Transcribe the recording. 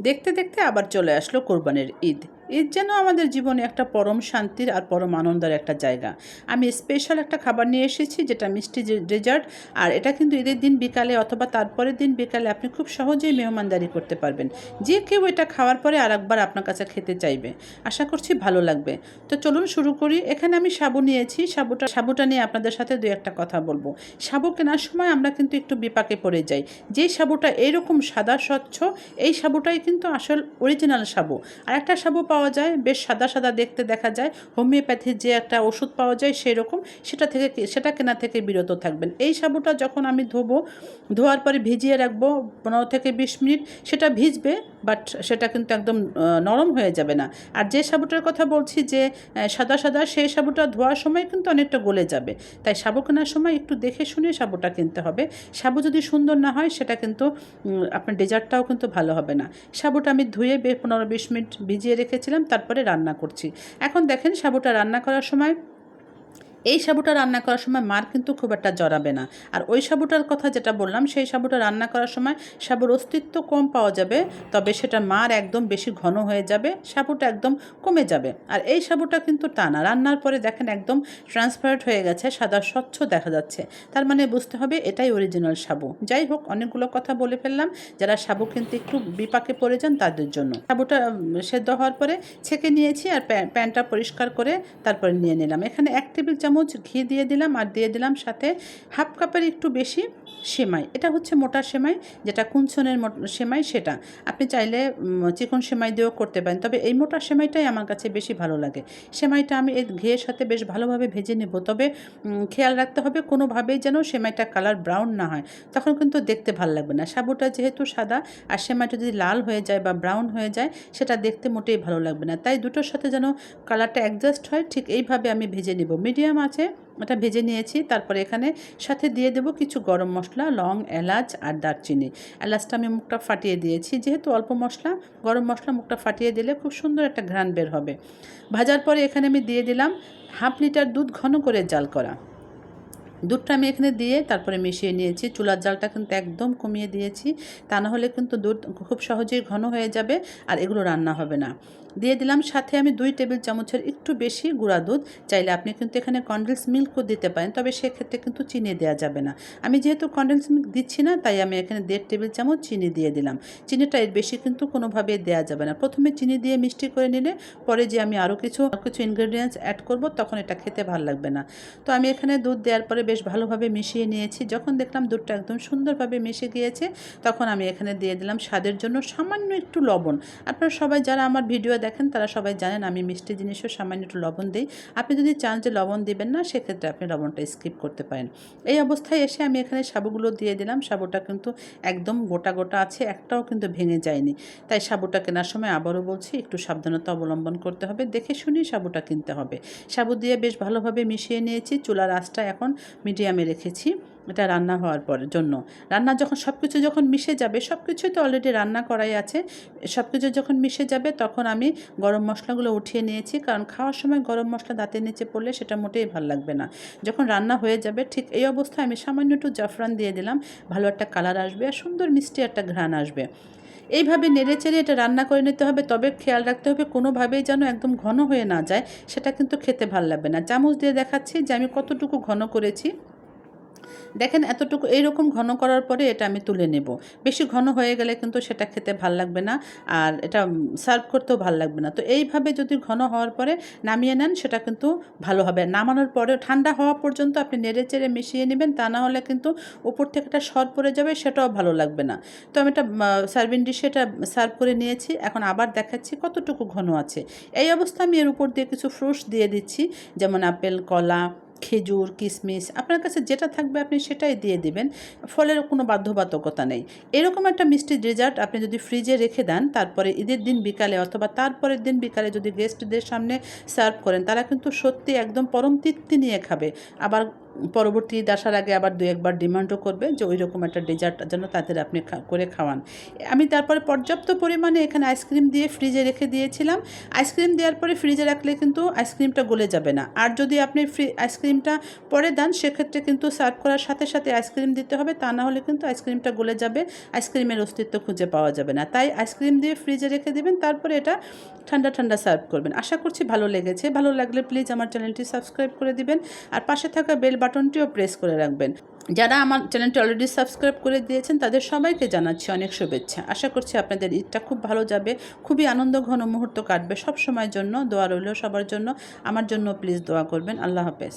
দেখতে দেখতে আবার চলে আসলো কোরবানির ঈদ। ঈদ যেন আমাদের জীবনে একটা পরম শান্তির আর পরম আনন্দের একটা জায়গা। আমি স্পেশাল একটা খাবার নিয়ে এসেছি, যেটা মিষ্টি ডেজার্ট। আর এটা কিন্তু ঈদের দিন বিকালে অথবা তারপরের দিন বিকালে আপনি খুব সহজেই মেহমানদারি করতে পারবেন। যে কেউ এটা খাওয়ার পরে আরেকবার আপনার কাছে খেতে চাইবে। আশা করছি ভালো লাগবে। তো চলুন শুরু করি। এখানে আমি সাবু নিয়েছি। সাবুটা নিয়ে আপনাদের সাথে দুই একটা কথা বলবো। সাবু কেনার সময় আমরা কিন্তু একটু বিপাকে পড়ে যাই। যেই সাবুটা এরকম সাদা স্বচ্ছ, এই সাবুটাই কিন্তু আসল অরিজিনাল সাবু। আর একটা সাবু পাওয়া যায় বেশ সাদা সাদা দেখতে, দেখা যায় হোমিওপ্যাথির যে একটা ওষুধ পাওয়া যায় সেই রকম, সেটা কেনা থেকে বিরত থাকবেন। এই সাবুটা যখন আমি ধোয়ার পরে ভিজিয়ে রাখবো 15 থেকে 20 মিনিট, সেটা ভিজবে, বাট সেটা কিন্তু একদম নরম হয়ে যাবে না। আর যে সাবুটার কথা বলছি যে সাদা সাদা, সেই সাবুটা ধোয়ার সময় কিন্তু অনেকটা গলে যাবে। তাই সাবু কেনার সময় একটু দেখে শুনে সাবুটা কিনতে হবে। সাবু যদি সুন্দর না হয়, সেটা কিন্তু আপনার ডেজার্টটাও কিন্তু ভালো হবে না। সাবুটা আমি ধুয়ে 15-20 মিনিট ভিজিয়ে রেখেছিলাম, তারপরে রান্না করছি। এখন দেখেন সাবুটা রান্না করার সময়, এই সাবুটা রান্না করার সময় মার কিন্তু খুব একটা জড়াবে না। আর ওই সাবুটার কথা যেটা বললাম, সেই সাবুটা রান্না করার সময় সাবুর অস্তিত্ব কম পাওয়া যাবে, তবে সেটা মার একদম বেশি ঘন হয়ে যাবে, সাবুটা একদম কমে যাবে। আর এই সাবুটা কিন্তু তা না, রান্নার পরে দেখেন একদম ট্রান্সপারেন্ট হয়ে গেছে, সাদা স্বচ্ছ দেখা যাচ্ছে। তার মানে বুঝতে হবে এটাই অরিজিনাল সাবু। যাই হোক, অনেকগুলো কথা বলে ফেললাম। যারা সাবু কিনতে একটু বিপাকে পড়ে যান তাদের জন্য। সাবুটা সেদ্ধ হওয়ার পরে ছেঁকে নিয়েছি, আর প্যানটা পরিষ্কার করে তারপরে নিয়ে নিলাম। এখানে 1 টেবিল চামচ ঘি দিয়ে দিলাম, আর দিয়ে দিলাম সাথে হাফ কাপের একটু বেশি সেমাই। এটা হচ্ছে মোটা সেমাই, যেটা কুঞ্চনের সেমাই, সেটা আপনি চাইলে চিকন সেমাই দিয়েও করতে পারেন, তবে এই মোটা সেমাইটাই আমার কাছে বেশি ভালো লাগে। সেমাইটা আমি এই ঘিয়ের সাথে বেশ ভালোভাবে ভেজে নেব, তবে খেয়াল রাখতে হবে কোনোভাবেই যেন সেমাইটা কালার ব্রাউন না হয়, তখন কিন্তু দেখতে ভালো লাগবে না। সাবুটা যেহেতু সাদা, আর সেমাইটা যদি লাল হয়ে যায় বা ব্রাউন হয়ে যায়, সেটা দেখতে মোটেই ভালো লাগবে না। তাই দুটোর সাথে যেন কালারটা অ্যাডজাস্ট হয়, ঠিক এইভাবে আমি ভেজে নেব। মিডিয়াম আছে এটা ভেজে নিয়েছি। তারপরে এখানে সাথে দিয়ে দেবো কিছু গরম মশলা, লং, এলাচ আর দারচিনি। এলাচটা আমি মুখটা ফাটিয়ে দিয়েছি, যেহেতু অল্প মশলা, গরম মশলা মুখটা ফাটিয়ে দিলে খুব সুন্দর একটা ঘ্রাণ বের হবে। ভাজার পরে এখানে আমি দিয়ে দিলাম হাফ লিটার দুধ, ঘন করে জাল করা। দুধটা আমি এখানে দিয়ে তারপরে মিশিয়ে নিয়েছি। চুলার জালটা কিন্তু একদম কমিয়ে দিয়েছি, তা না হলে কিন্তু দুধ খুব সহজেই ঘন হয়ে যাবে আর এগুলো রান্না হবে না। দিয়ে দিলাম সাথে আমি 2 টেবিল চামচের একটু বেশি গুঁড়া দুধ। চাইলে আপনি কিন্তু এখানে কনডেন্স মিল্কও দিতে পারেন, তবে সেক্ষেত্রে কিন্তু চিনি দেওয়া যাবে না। আমি যেহেতু কনডেন্স মিল্ক দিচ্ছি না, তাই আমি এখানে 1.5 টেবিল চামচ চিনি দিয়ে দিলাম। চিনিটা এর বেশি কিন্তু কোনোভাবে দেওয়া যাবে না। প্রথমে চিনি দিয়ে মিষ্টি করে নিলে পরে যে আমি আরও কিছু ইনগ্রেডিয়েন্টস অ্যাড করব, তখন এটা খেতে ভালো লাগবে না। তো আমি এখানে দুধ দেওয়ার পরে বেশ ভালোভাবে মিশিয়ে নিয়েছি। যখন দেখলাম দুধটা একদম সুন্দরভাবে মিশে গিয়েছে, তখন আমি এখানে দিয়ে দিলাম স্বাদের জন্য সামান্য একটু লবণ। আপনারা সবাই যারা আমার ভিডিও দেখেন তারা সবাই জানেন আমি মিষ্টি জিনিসও সামান্য একটু লবণ দিই। আপনি যদি চান যে লবণ দিবেন না, সেক্ষেত্রে আপনি লবণটা স্কিপ করতে পারেন। এই অবস্থায় এসে আমি এখানে সাবুগুলো দিয়ে দিলাম। সাবুটা কিন্তু একদম গোটা গোটা আছে, একটাও কিন্তু ভেঙে যায়নি। তাই সাবুটা কেনার সময় আবারও বলছি, একটু সাবধানতা অবলম্বন করতে হবে, দেখে শুনেই সাবুটা কিনতে হবে। সাবু দিয়ে বেশ ভালোভাবে মিশিয়ে নিয়েছি। চুলার আঁচটা এখন মিডিয়ামে রেখেছি এটা রান্না হওয়ার জন্য। রান্না যখন সব কিছু যখন মিশে যাবে, সব কিছুই তো অলরেডি রান্না করাই আছে, সব কিছু যখন মিশে যাবে তখন আমি গরম মশলাগুলো উঠিয়ে নিয়েছি, কারণ খাওয়ার সময় গরম মশলা দাঁতের নিচে পড়লে সেটা মোটেই ভালো লাগবে না। যখন রান্না হয়ে যাবে ঠিক এই অবস্থায় আমি সামান্য একটু জাফরান দিয়ে দিলাম, ভালো একটা কালার আসবে আর সুন্দর মিষ্টি একটা ঘ্রাণ আসবে। এইভাবে নেড়েচেড়ে এটা রান্না করে নিতে হবে, তবে খেয়াল রাখতে হবে কোনোভাবেই যেন একদম ঘন হয়ে না যায়, সেটা কিন্তু খেতে ভালো লাগবে না। চামচ দিয়ে দেখাচ্ছি যে আমি কতটুকু ঘন করেছি। দেখেন এতটুকু, এইরকম ঘন করার পরে এটা আমি তুলে নেব। বেশি ঘন হয়ে গেলে কিন্তু সেটা খেতে ভাল লাগবে না, আর এটা সার্ভ করতেও ভাল লাগবে না। তো এইভাবে যদি ঘন হওয়ার পরে নামিয়ে নেন, সেটা কিন্তু ভালো হবে। নামানোর পরে ঠান্ডা হওয়া পর্যন্ত আপনি নেড়েচেড়ে মিশিয়ে নেবেন, তা না হলে কিন্তু উপর থেকে একটা সর পড়ে যাবে, সেটাও ভালো লাগবে না। তো আমি এটা সার্ভিং ডিশে এটা সার্ভ করে নিয়েছি। এখন আবার দেখাচ্ছি কতটুকু ঘন আছে। এই অবস্থা আমি এর উপর দিয়ে কিছু ফ্রুটস দিয়ে দিচ্ছি, যেমন আপেল, কলা, খেজুর, কিশমিশ, আপনার কাছে যেটা থাকবে আপনি সেটাই দিয়ে দিবেন। ফলের কোনো বাধ্যবাধকতা নেই। এরকম একটা মিষ্টি ডেজার্ট আপনি যদি ফ্রিজে রেখে দেন, তারপরে ঈদের দিন বিকালে অথবা তারপরের দিন বিকালে যদি গেস্টদের সামনে সার্ভ করেন, তারা কিন্তু সত্যি একদম পরম তৃপ্তি নিয়ে খাবে। আবার পরবর্তী ঈদ আসার আগে আবার 2-1বার ডিমান্ডও করবে যে ওই রকম একটা ডেজার্ট যেন তাদের আপনি করে খাওয়ান। আমি তারপরে পর্যাপ্ত পরিমাণে এখানে আইসক্রিম দিয়ে ফ্রিজে রেখে দিয়েছিলাম। আইসক্রিম দেওয়ার পরে ফ্রিজে রাখলে কিন্তু আইসক্রিমটা গলে যাবে না, আর যদি আপনি আইসক্রিমটা পরে দেন সেক্ষেত্রে কিন্তু সার্ভ করার সাথে সাথে আইসক্রিম দিতে হবে, তা না হলে কিন্তু আইসক্রিমটা গলে যাবে, আইসক্রিমের অস্তিত্ব খুঁজে পাওয়া যাবে না। তাই আইসক্রিম দিয়ে ফ্রিজে রেখে দেবেন, তারপরে এটা ঠান্ডা ঠান্ডা সার্ভ করবেন। আশা করছি ভালো লেগেছে। ভালো লাগলে প্লিজ আমার চ্যানেলটি সাবস্ক্রাইব করে দিবেন, আর পাশে থাকা বেল বাটনটিও প্রেস করে রাখবেন। যারা আমার চ্যানেলটি অলরেডি সাবস্ক্রাইব করে দিয়েছেন তাদের সবাইকে জানাচ্ছি অনেক শুভেচ্ছা। আশা করছি আপনাদের ঈদটা খুব ভালো যাবে, খুবই আনন্দ ঘন মুহূর্ত কাটবে সব সময়ের জন্য। দোয়া রইল সবার জন্য, আমার জন্য প্লিজ দোয়া করবেন। আল্লাহ হাফেজ।